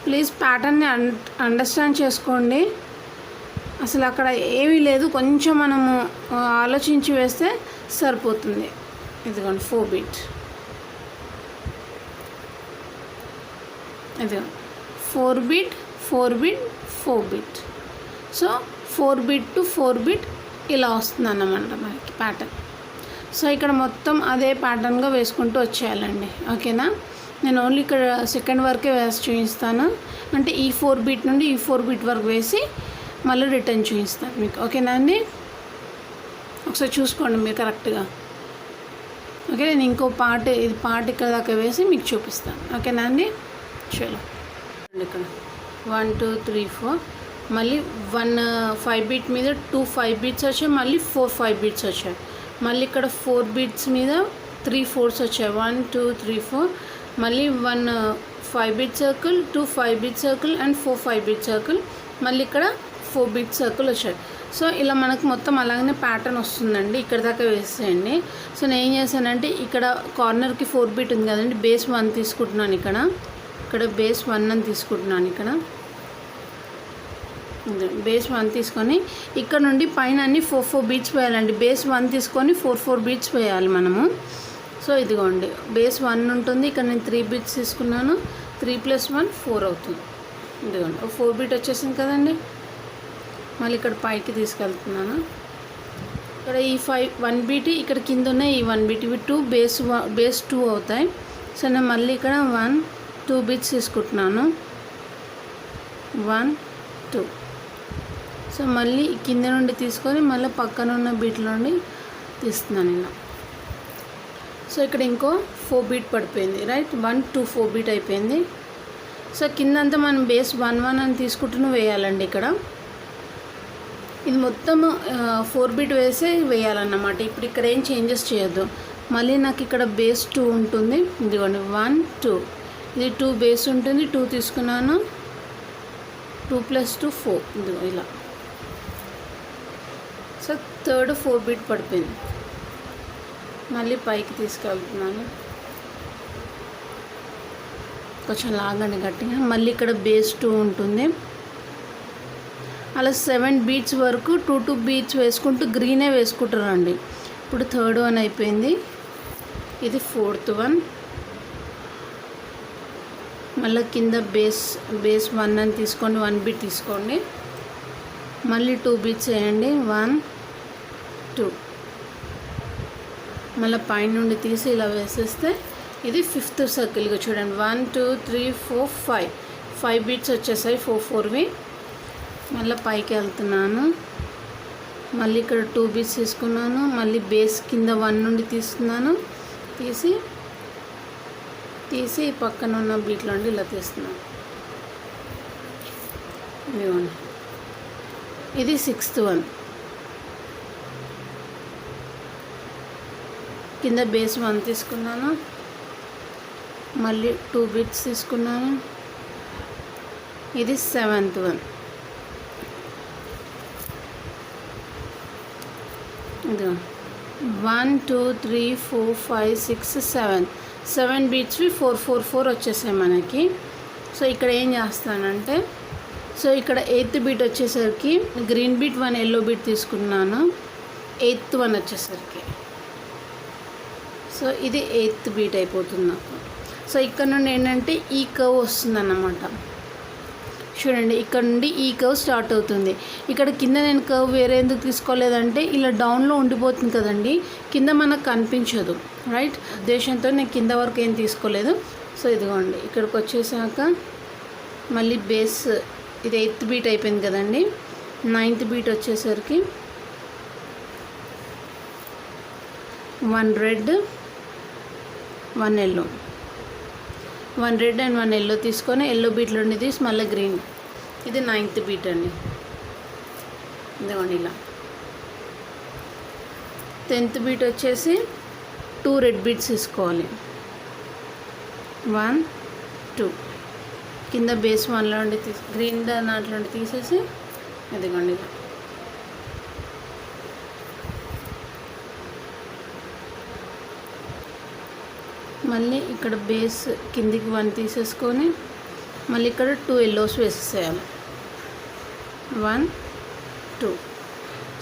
[SPEAKER 1] ప్లీజ్ ప్యాటర్న్ని అండర్స్టాండ్ చేసుకోండి. అసలు అక్కడ ఏమీ లేదు, కొంచెం మనము ఆలోచించి వేస్తే సరిపోతుంది. ఇదిగోండి 4 బీట్, ఇదిగో 4 beat 4 beat 4 beat. So 4 beat to 4 beat ఇలా వస్తుంది అన్నమాట మనకి ప్యాటర్న్. సో ఇక్కడ మొత్తం అదే ప్యాటర్న్గా వేసుకుంటూ వచ్చేయాలండి. ఓకేనా, నేను ఓన్లీ ఇక్కడ సెకండ్ వరకే వేసి చూపిస్తాను. అంటే ఈ 4 బీట్ నుండి ఈ 4 బీట్ వరకు వేసి మళ్ళీ రిటర్న్ చూపిస్తాను మీకు. ఓకేనా అండి, ఒకసారి చూసుకోండి మీరు కరెక్ట్గా. ఓకే, నేను ఇంకో పార్ట్ ఇక్కడ దాకా వేసి మీకు చూపిస్తాను. ఓకేనా అండి, చలో ఇక్కడ 1 2 3 4 మళ్ళీ 1 5 బీట్ మీద 2 5 బీట్స్ వచ్చాయి, మళ్ళీ 4 5 బీట్స్ వచ్చాయి. మళ్ళీ ఇక్కడ 4 బీట్స్ మీద 3 4s వచ్చాయి. 1 2 3 4 మళ్ళీ 1 5 beat circle, 2 5 beat circle and 4 5 beat circle. మళ్ళీ ఇక్కడ 4 బీట్ సర్కిల్ వచ్చాయి. సో ఇలా మనకు మొత్తం అలాగనే ప్యాటర్న్ వస్తుందండి. ఇక్కడ దాకా వేసేయండి. సో నేను ఏం చేశానంటే ఇక్కడ కార్నర్కి 4 బీట్ ఉంది కదండి, బేస్ 1 తీసుకుంటున్నాను. ఇక్కడ బేస్ 1 అని తీసుకుంటున్నాను. ఇక్కడ బేస్ 1 తీసుకొని ఇక్కడ నుండి పైన అన్ని 4 4 బీట్స్ వేయాలండి. బేస్ 1 తీసుకొని 4 4 బీట్స్ వేయాలి మనము. సో ఇదిగోండి బేస్ 1 ఉంటుంది. ఇక్కడ నేను 3 బీట్స్ తీసుకున్నాను. 3 + 1 4 అవుతుంది. ఇదిగోండి 4 బీట్ వచ్చేసింది కదండి. మళ్ళీ ఇక్కడ పైకి తీసుకెళ్తున్నాను. ఇక్కడ ఈ 1 బీట్ ఇక్కడ కింద ఉన్నాయి, ఈ 1 బీట్ ఇవి 2 బేస్ 2 అవుతాయి. సో నేను మళ్ళీ ఇక్కడ 1 2 బీట్స్ తీసుకుంటున్నాను. 1 2. సో మళ్ళీ కింద నుండి తీసుకొని మళ్ళీ పక్కన ఉన్న బీట్లో నుండి తీస్తున్నాను ఇలా. సో ఇక్కడ ఇంకో 4 బీట్ పడిపోయింది, రైట్. 1 2 4 బీట్ అయిపోయింది. సో కిందంతా మనం బేస్ 1 1 అని తీసుకుంటూ వేయాలండి. ఇక్కడ ఇది మొత్తం 4 బీట్ వేసే వేయాలన్నమాట. ఇప్పుడు ఇక్కడ ఏం చేంజెస్ చేయొద్దు. మళ్ళీ నాకు ఇక్కడ బేస్ 2 ఉంటుంది. ఇదిగోండి 1 2, ఇది 2 బేస్ ఉంటుంది. 2 తీసుకున్నాను, 2 + 2 4, ఇదిగో ఇలా. సో థర్డ్ 4 బీట్ పడిపోయింది. మళ్ళీ పైకి తీసుకెళ్తున్నాను, కొంచెం లాగండి గట్టిగా. మళ్ళీ ఇక్కడ బేస్ 2 ఉంటుంది. అలా 7 బీట్స్ వరకు 2 2 బీట్స్ వేసుకుంటూ గ్రీనే వేసుకుంటారండి. ఇప్పుడు థర్డ్ 1 అయిపోయింది, ఇది 4th 1. మళ్ళీ కింద బేస్ 1 అని తీసుకోండి, 1 బీట్ తీసుకోండి. మళ్ళీ 2 బీట్స్ వేయండి, 1 2. మళ్ళీ పైన నుండి తీసి ఇలా వేసేస్తే ఇది 5th సర్కిల్గా చూడండి. 1 2 3 4 5 బీట్స్ వచ్చేసాయి, 4 4వి. మళ్ళీ పైకి వెళ్తున్నాను, మళ్ళీ ఇక్కడ 2 బీట్స్ తీసుకున్నాను. మళ్ళీ బేస్ కింద 1 నుండి తీస్తున్నాను, తీసి పక్కన ఉన్న బీట్లో నుండి ఇలా తీస్తున్నాను. ఇదిగోండి, ఇది 6th 1. కింద బేస్ 1 తీసుకున్నాను, మళ్ళీ 2 బీట్స్ తీసుకున్నాను. ఇది 7th 1. ఇది 1 2 3 4 5 6 7 బీట్స్వి 4 4 4 వచ్చేసాయి మనకి. సో ఇక్కడ ఏం చేస్తానంటే, సో ఇక్కడ 8th బీట్ వచ్చేసరికి గ్రీన్ బీట్ 1 ఎల్లో బీట్ తీసుకున్నాను. 8th 1 వచ్చేసరికి, సో ఇది 8th బీట్ అయిపోతుంది నాకు. సో ఇక్కడ నుండి ఏంటంటే ఈ కర్వ్ వస్తుందన్నమాట. చూడండి, ఇక్కడ నుండి ఈ కర్వ్ స్టార్ట్ అవుతుంది. ఇక్కడ కింద నేను కర్వ్ వేరే ఎందుకు తీసుకోలేదంటే ఇలా డౌన్లో ఉండిపోతుంది కదండి, కింద మనకు కనిపించదు, రైట్. ఉద్దేశంతో నేను కింద వరకు ఏం తీసుకోలేదు. సో ఇదిగోండి, ఇక్కడికి వచ్చేసాక మళ్ళీ బేస్, ఇది 8th బీట్ అయిపోయింది కదండి. 9th బీట్ వచ్చేసరికి 1 red 1 yellow, 1 red and 1 yellow తీసుకొని ఎల్లో బీట్లో ఉండి తీసి మళ్ళీ గ్రీన్. ఇది 9th బీట్ అండి. ఇదిగోండి ఇలా. 10th బీట్ వచ్చేసి 2 రెడ్ బీట్స్ తీసుకోవాలి. 1 2 కింద బేస్ 1లో ఉండి గ్రీన్ దాంట్లో ఉండి తీసేసి ఇదిగోండి ఇలా. మళ్ళీ ఇక్కడ బేస్ కిందికి 1 తీసేసుకొని మళ్ళీ ఇక్కడ 2 ఎల్లోస్ వేసేసేయాలి. 1 2.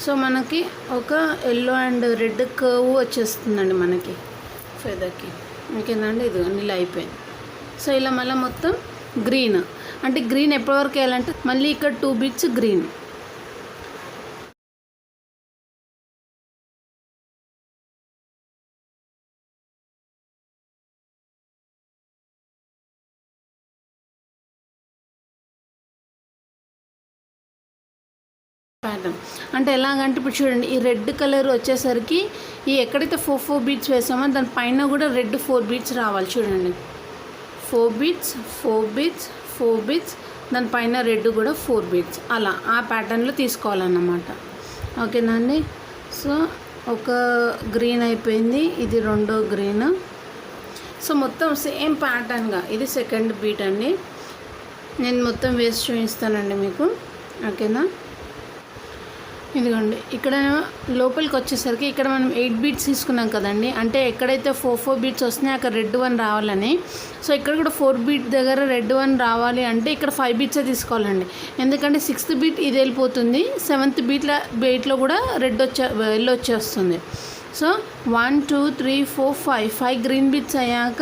[SPEAKER 1] సో మనకి ఒక ఎల్లో అండ్ రెడ్ కర్వ్ వచ్చేస్తుందండి మనకి ఫెదర్కి. ఓకేనండి, ఇది ఇలా అయిపోయింది. సో ఇలా మళ్ళీ మొత్తం గ్రీన్, అంటే గ్రీన్ ఎప్పటివరకు వేయాలంటే మళ్ళీ ఇక్కడ 2 బీట్స్ గ్రీన్. ప్యాటర్న్ అంటే ఎలాగంటే ఇప్పుడు చూడండి, ఈ రెడ్ కలర్ వచ్చేసరికి ఈ ఎక్కడైతే 4 4 బీట్స్ వేసామో దాని పైన కూడా రెడ్ 4 బీట్స్ రావాలి. చూడండి, 4 బీట్స్ 4 బీట్స్ 4 బీట్స్, దానిపైన రెడ్ కూడా 4 బీట్స్, అలా ఆ ప్యాటర్న్లో తీసుకోవాలన్నమాట. ఓకేనా అండి. సో ఒక గ్రీన్ అయిపోయింది, ఇది రెండో గ్రీన్. సో మొత్తం సేమ్ ప్యాటర్న్గా ఇది 2nd బీట్ అండి. నేను మొత్తం వేసి చూపిస్తానండి మీకు. ఓకేనా, ఇదిగోండి. ఇక్కడ లోపలికి వచ్చేసరికి ఇక్కడ మనం 8 బీట్స్ తీసుకున్నాం కదండి, అంటే ఎక్కడైతే 4 4 బీట్స్ వస్తున్నాయి అక్కడ రెడ్ 1 రావాలని. సో ఇక్కడ కూడా 4 బీట్ దగ్గర రెడ్ 1 రావాలి అంటే ఇక్కడ 5 బీట్సే తీసుకోవాలండి. ఎందుకంటే 6th బీట్ ఇది వెళ్ళిపోతుంది, 7th బీట్లో కూడా ఎల్లో వచ్చేస్తుంది. సో 1 2 3 4 5 గ్రీన్ బీట్స్ అయ్యాక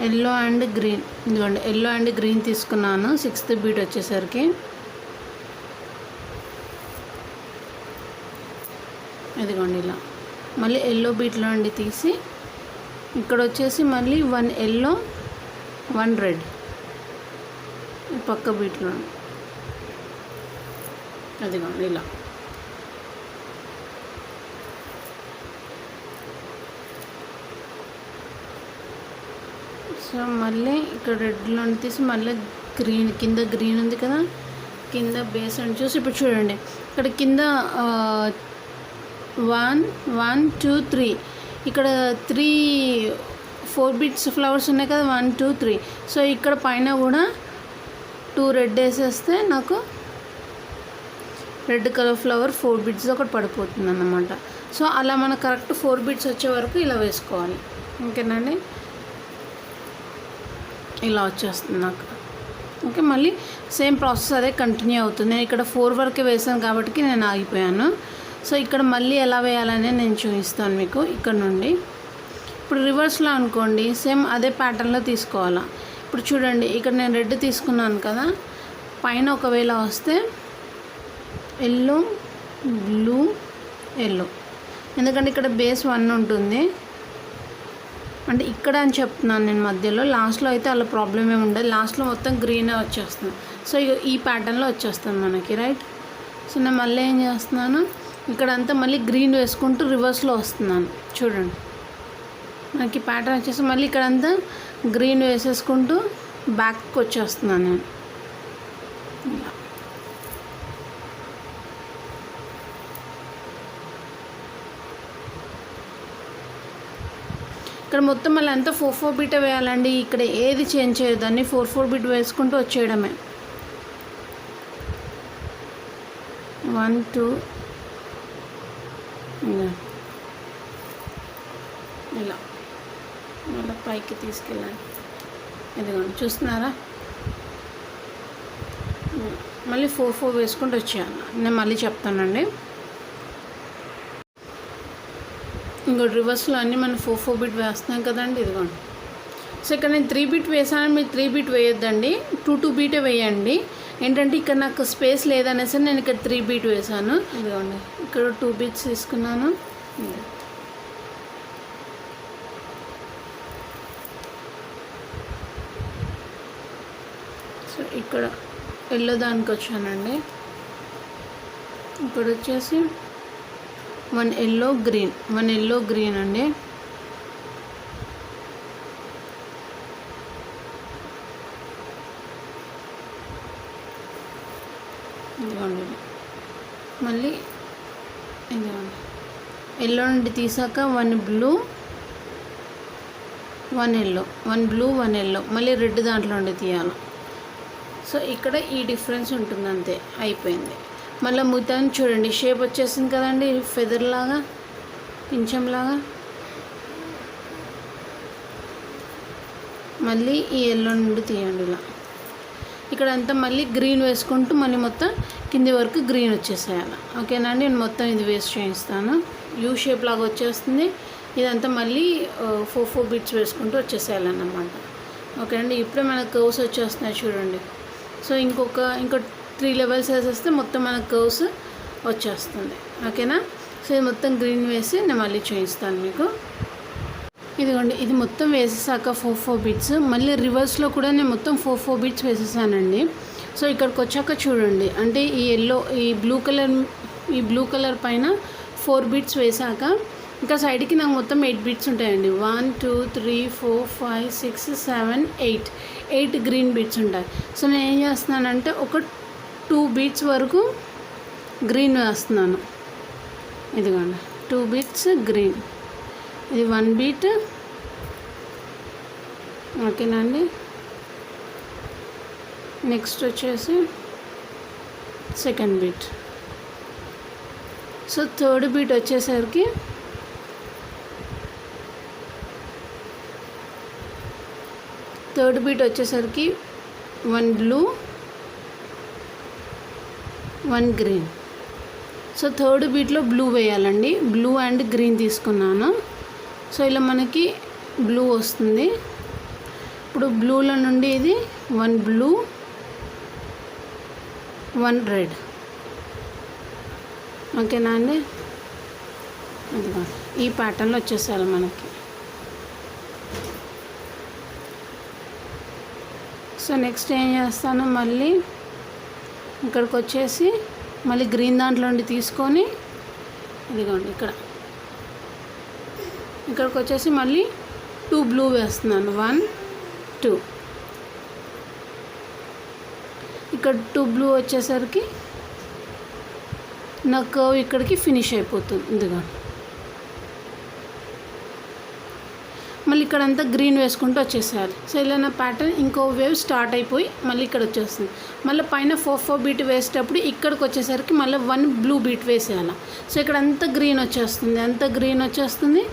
[SPEAKER 1] ఎల్లో అండ్ గ్రీన్, ఇదిగోండి ఎల్లో అండ్ గ్రీన్ తీసుకున్నాను 6th బీట్ వచ్చేసరికి. ఇదిగోండి ఇలా. మళ్ళీ ఎల్లో బీట్లో నుండి తీసి ఇక్కడ వచ్చేసి మళ్ళీ 1 ఎల్లో 1 రెడ్ పక్క బీట్లో, అదిగోండి ఇలా. సో మళ్ళీ ఇక్కడ రెడ్లో తీసి మళ్ళీ గ్రీన్, కింద గ్రీన్ ఉంది కదా, కింద బేస్ అని చూసి ఇప్పుడు చూడండి ఇక్కడ కింద 1 1 2 3 ఇక్కడ 4 బిట్స్ ఫ్లవర్స్ ఉన్నాయి కదా, 1 2 3. సో ఇక్కడ పైన కూడా 2 రెడ్ వేసేస్తే నాకు రెడ్ కలర్ ఫ్లవర్ 4 బిట్స్ ఒకటి పడిపోతుంది అన్నమాట. సో అలా మనకు కరెక్ట్ 4 బిట్స్ వచ్చే వరకు ఇలా వేసుకోవాలి. ఓకేనండి, ఇలా వచ్చేస్తుంది నాకు. ఓకే, మళ్ళీ సేమ్ ప్రాసెస్ అదే కంటిన్యూ అవుతుంది. నేను ఇక్కడ 4 వరకే వేసాను కాబట్టి నేను ఆగిపోయాను. సో ఇక్కడ మళ్ళీ ఎలా వేయాలని నేను చూపిస్తాను మీకు ఇక్కడ నుండి. ఇప్పుడు రివర్స్లో అనుకోండి, సేమ్ అదే ప్యాటర్న్లో తీసుకోవాలా. ఇప్పుడు చూడండి ఇక్కడ నేను రెడ్ తీసుకున్నాను కదా, పైన ఒకవేళ వస్తే ఎల్లో, బ్లూ, ఎల్లో, ఎందుకంటే ఇక్కడ బేస్ 1 ఉంటుంది అంటే ఇక్కడ అని చెప్తున్నాను నేను మధ్యలో. లాస్ట్లో అయితే అలా ప్రాబ్లం ఏమి ఉండదు, లాస్ట్లో మొత్తం గ్రీనే వచ్చేస్తుంది. సో ఈ ప్యాటర్న్లో వచ్చేస్తుంది మనకి, రైట్. సో నేను మళ్ళీ ఏం చేస్తున్నాను, ఇక్కడంతా మళ్ళీ గ్రీన్ వేసుకుంటూ రివర్స్లో వస్తున్నాను. చూడండి మనకి ప్యాటర్న్ వచ్చేసి మళ్ళీ ఇక్కడంతా గ్రీన్ వేసేసుకుంటూ బ్యాక్కి వచ్చేస్తున్నాను నేను. ఇక్కడ మొత్తం మళ్ళీ అంతా 4 బిట్ వేయాలండి. ఇక్కడ ఏది చేంజ్ చేయొద్దని 4 బిట్ వేసుకుంటూ వచ్చేయడమే. 1 2 ఇలా మళ్ళీ పైకి తీసుకెళ్ళండి. ఇదిగోండి చూస్తున్నారా, మళ్ళీ 4 వేసుకుంటూ వచ్చేయాలి. నేను మళ్ళీ చెప్తానండి. ఇంకోటి రివర్స్లో అన్నీ మనం 4 బిట్ వేస్తున్నాం కదండి, ఇదిగోండి. సో ఇక్కడ నేను 3 బిట్ వేసాను, మీరు 3 బిట్ వేయొద్దండి, 2 బిటే వేయండి. ఏంటంటే ఇక్కడ నాకు స్పేస్ లేదనేసి నేను ఇక్కడ 3 బిట్ వేసాను. ఇదిగోండి ఇక్కడ 2 బిట్స్ తీసుకున్నాను. సో ఇక్కడ ఎల్లో దానికి వచ్చానండి. ఇక్కడ వచ్చేసి 1 ఎల్లో గ్రీన్, 1 ఎల్లో గ్రీన్ అండి. ఇదిగోండి మళ్ళీ ఇదిగోండి ఎల్లో నుండి తీసాక 1 బ్లూ, 1 ఎల్లో, 1 బ్లూ, 1 ఎల్లో, మళ్ళీ రెడ్ దాంట్లో నుండి తీయాలి. సో ఇక్కడ ఈ డిఫరెన్స్ ఉంటుంది, అంతే, అయిపోయింది. మళ్ళీ మిగతాని చూడండి షేప్ వచ్చేసింది కదండి, ఫెదర్ లాగా, పింఛంలాగా. మళ్ళీ ఈ ఎల్లో నుండి తీయండి ఇలా. ఇక్కడ అంతా మళ్ళీ గ్రీన్ వేసుకుంటూ మళ్ళీ మొత్తం కింది వరకు గ్రీన్ వచ్చేసేయాలి. ఓకేనండి, నేను మొత్తం ఇది వేస్ట్ చేయిస్తాను. యూ షేప్ లాగా వచ్చేస్తుంది. ఇదంతా మళ్ళీ 4 బిట్స్ వేసుకుంటూ వచ్చేసేయాలన్నమాట. ఓకే అండి, ఇప్పుడే మనకు కర్వ్స్ వచ్చేస్తున్నాయి చూడండి. సో ఇంకో 3 లెవెల్స్ వేసేస్తే మొత్తం మనకు కర్వ్స్ వచ్చేస్తుంది. ఓకేనా. సో ఇది మొత్తం గ్రీన్ వేసి నేను మళ్ళీ చూపిస్తాను మీకు. ఇదిగోండి ఇది మొత్తం వేసేసాక 4 బిట్స్, మళ్ళీ రివర్స్లో కూడా నేను మొత్తం 4 బిట్స్ వేసేసానండి. సో ఇక్కడికి వచ్చాక చూడండి, అంటే ఈ ఎల్లో, ఈ బ్లూ కలర్ పైన 4 బిట్స్ వేసాక ఇంకా సైడ్కి నాకు మొత్తం 8 బిట్స్ ఉంటాయండి. 1 2 3 4 5 6 7 8 గ్రీన్ బిట్స్ ఉంటాయి. సో నేను ఏం చేస్తున్నానంటే ఒక 2 బిట్స్ వరకు గ్రీన్ వేస్తున్నాను. ఇదిగోండి 2 బిట్స్ గ్రీన్, ఇది 1 బిట్. ఓకేనండి, నెక్స్ట్ వచ్చేసి second bit. So third bit వచ్చేసరికి థర్డ్ బీట్ వచ్చేసరికి 1 బ్లూ 1 గ్రీన్. సో థర్డ్ బీట్లో బ్లూ వేయాలండి, బ్లూ అండ్ గ్రీన్ తీసుకున్నాను. సో ఇలా మనకి బ్లూ వస్తుంది. ఇప్పుడు బ్లూలో నుండి ఇది 1 బ్లూ 1 రెడ్. ఓకేనా అండి, అదిగో ఈ ప్యాటర్న్లో వచ్చేసారు మనకి. సో నెక్స్ట్ ఏం చేస్తాను, మళ్ళీ ఇక్కడికి వచ్చేసి మళ్ళీ గ్రీన్ దాంట్లో నుండి తీసుకొని ఇదిగోండి ఇక్కడికి వచ్చేసి మళ్ళీ 2 బ్లూ వేస్తున్నాను. 1 2, ఇక్కడ 2 బ్లూ వచ్చేసరికి నా కర్వ్ ఇక్కడికి ఫినిష్ అయిపోతుంది. ఇదిగా మళ్ళీ ఇక్కడంతా గ్రీన్ వేసుకుంటూ వచ్చేసేయాలి. సో ఇలా నా ప్యాటర్న్ ఇంకో వేవ్ స్టార్ట్ అయిపోయి మళ్ళీ ఇక్కడ వచ్చేస్తుంది. మళ్ళీ పైన 4 బీట్ వేసేటప్పుడు ఇక్కడికి వచ్చేసరికి మళ్ళీ 1 బ్లూ బీట్ వేసేయాలి. సో ఇక్కడ అంతా గ్రీన్ వచ్చేస్తుంది,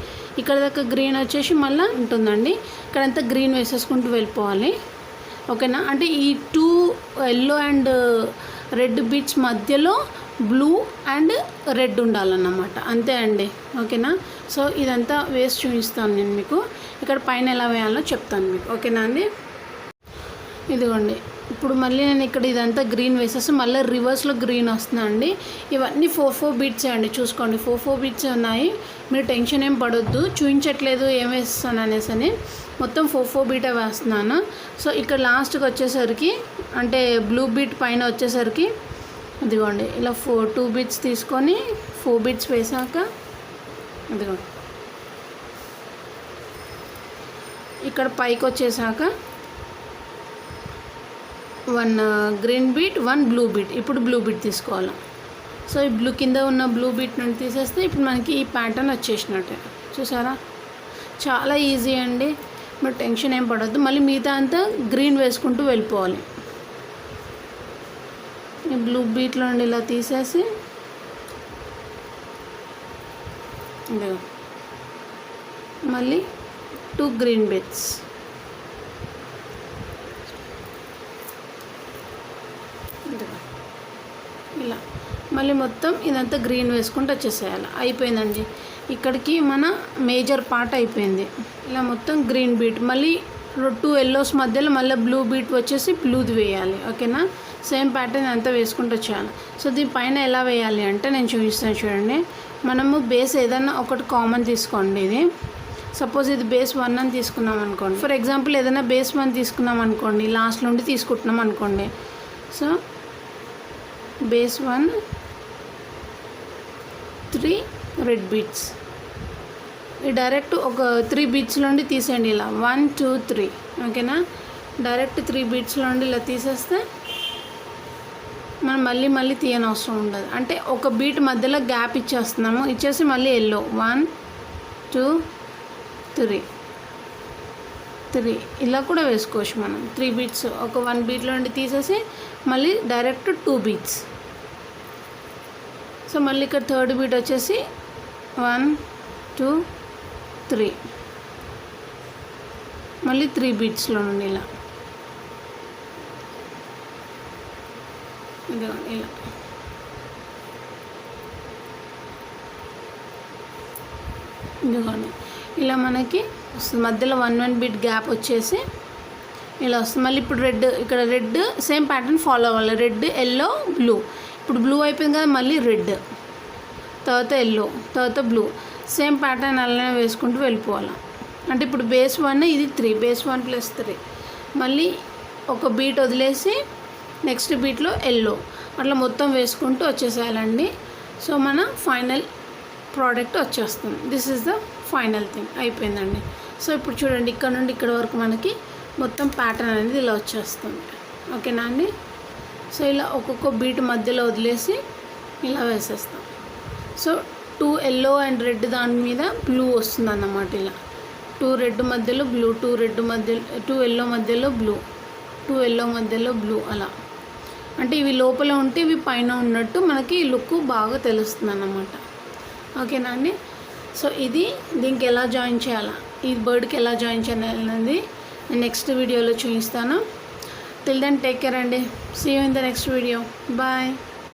[SPEAKER 1] ఇక్కడ దాకా గ్రీన్ వచ్చేసి మళ్ళీ ఉంటుందండి. ఇక్కడంతా గ్రీన్ వేసేసుకుంటూ వెళ్ళిపోవాలి. ఓకేనా, అంటే ఈ 2 ఎల్లో అండ్ రెడ్ బీట్స్ మధ్యలో బ్లూ అండ్ రెడ్ ఉండాలన్నమాట, అంతే అండి. ఓకేనా, సో ఇదంతా వేసి చూపిస్తాను నేను మీకు. ఇక్కడ పైన ఎలా వేయాలో చెప్తాను మీకు. ఓకేనా అండి. ఇదిగోండి, ఇప్పుడు మళ్ళీ నేను ఇక్కడ ఇదంతా గ్రీన్ వేసేసి మళ్ళీ రివర్స్లో గ్రీన్ వస్తుందండి. ఇవన్నీ 4 బీట్సే అండి, చూసుకోండి 4 బీట్సే ఉన్నాయి. మీరు టెన్షన్ ఏం పడొద్దు, చూపించట్లేదు ఏం వేస్తాను అనేసి అని, మొత్తం 4 బీటే వేస్తున్నాను. సో ఇక్కడ లాస్ట్కి వచ్చేసరికి అంటే బ్లూ బీట్ పైన వచ్చేసరికి ఇదిగోండి ఇలా 2 బీట్స్ తీసుకొని 4 బీట్స్ వేసాక ఇదిగోండి ఇక్కడ పైకి వచ్చేసాక 1 గ్రీన్ బీట్ 1 బ్లూ బీట్. ఇప్పుడు బ్లూ బీట్ తీసుకోవాలి. సో ఈ బ్లూ కింద ఉన్న బ్లూ బీట్ నుండి తీసేస్తే ఇప్పుడు మనకి ఈ ప్యాటర్న్ వచ్చేసినట్టే. చూసారా, చాలా ఈజీ అండి, మీరు టెన్షన్ ఏం పడద్దు. మళ్ళీ మిగతా అంతా గ్రీన్ వేసుకుంటూ వెళ్ళిపోవాలి. ఈ బ్లూ బీట్లో నుండి ఇలా తీసేసి మళ్ళీ 2 గ్రీన్ బీట్స్, ఇలా మళ్ళీ మొత్తం ఇదంతా గ్రీన్ వేసుకుంటూ వచ్చేసేయాలి. అయిపోయిందండి, ఇక్కడికి మన మేజర్ పార్ట్ అయిపోయింది. ఇలా మొత్తం గ్రీన్ బీట్, మళ్ళీ 2 ఎల్లోస్ మధ్యలో మళ్ళీ బ్లూ బీట్ వచ్చేసి బ్లూది వేయాలి. ఓకేనా, సేమ్ ప్యాటర్న్ అంతా వేసుకుంటూ వచ్చేయాలి. సో దీనిపైన ఎలా వేయాలి అంటే నేను చూపిస్తాను చూడండి. మనము బేస్ ఏదైనా ఒకటి కామన్ తీసుకోండి. ఇది సపోజ్ ఇది బేస్ 1 అని తీసుకున్నాం అనుకోండి. ఫర్ ఎగ్జాంపుల్ ఏదైనా బేస్ 1 తీసుకున్నాం అనుకోండి, లాస్ట్ నుండి తీసుకుంటున్నాం అనుకోండి. సో బేస్ 1 3 రెడ్ బీట్స్, ఈ డైరెక్ట్ ఒక 3 బీట్స్ నుండి తీసేయండి. ఇలా 1 2 3. ఓకేనా, డైరెక్ట్ 3 బీట్స్ నుండి ఇలా తీసేస్తే మనం మళ్ళీ తీయనవసరం ఉండదు. అంటే ఒక బీట్ మధ్యలో గ్యాప్ ఇచ్చేస్తున్నాము, ఇచ్చేసి మళ్ళీ ఎల్లో 1 2 3 ఇలా కూడా వేసుకోవచ్చు మనం. 3 బీట్స్ ఒక 1 బీట్లో నుండి తీసేసి మళ్ళీ డైరెక్ట్ 2 బీట్స్. సో మళ్ళీ ఇక్కడ 3rd బీట్ వచ్చేసి 1 2 3, మళ్ళీ 3 బీట్స్లో నుండి ఇలా ఇదిగోండి ఇలా. ఇదిగోండి ఇలా మనకి వస్తుంది. మధ్యలో 1 బీట్ గ్యాప్ వచ్చేసి ఇలా వస్తుంది. మళ్ళీ ఇప్పుడు రెడ్, ఇక్కడ రెడ్ సేమ్ ప్యాటర్న్ ఫాలో అవ్వాలి. రెడ్ ఎల్లో బ్లూ, ఇప్పుడు బ్లూ అయిపోయింది కదా, మళ్ళీ రెడ్, తర్వాత ఎల్లో, తర్వాత బ్లూ, సేమ్ ప్యాటర్న్ అలానే వేసుకుంటూ వెళ్ళిపోవాలి. అంటే ఇప్పుడు బేస్ 1 ఇది 3, బేస్ 1 + 3, మళ్ళీ ఒక బీట్ వదిలేసి నెక్స్ట్ బీట్లో ఎల్లో, అట్లా మొత్తం వేసుకుంటూ వచ్చేసేయాలండి. సో మన ఫైనల్ ప్రోడక్ట్ వచ్చేస్తుంది. This is the final thing, అయిపోయిందండి. సో ఇప్పుడు చూడండి, ఇక్కడ నుండి ఇక్కడ వరకు మనకి మొత్తం ప్యాటర్న్ అనేది ఇలా వచ్చేస్తుంది. ఓకేనా అండి. సో ఇలా ఒక్కొక్క బీట్ మధ్యలో వదిలేసి ఇలా వేసేస్తాం. సో 2 ఎల్లో అండ్ రెడ్ దాని మీద బ్లూ వస్తుంది అన్నమాట. ఇలా 2 రెడ్ మధ్యలో బ్లూ, 2 రెడ్ మధ్యలో, 2 ఎల్లో మధ్యలో బ్లూ, 2 ఎల్లో మధ్యలో బ్లూ, అలా. అంటే ఇవి లోపల ఉంటే ఇవి పైన ఉన్నట్టు మనకి లుక్ బాగా తెలుస్తుంది అన్నమాట. ఓకేనా అండి. సో ఇది దీనికి ఎలా జాయిన్ చేయాలా, ఈ బర్డ్కి ఎలా జాయిన్ చేయాలనేది నేను నెక్స్ట్ వీడియోలో చూపిస్తాను. టిల్ దెన్ టేక్ కేర్ అండి. See you in the next video. Bye.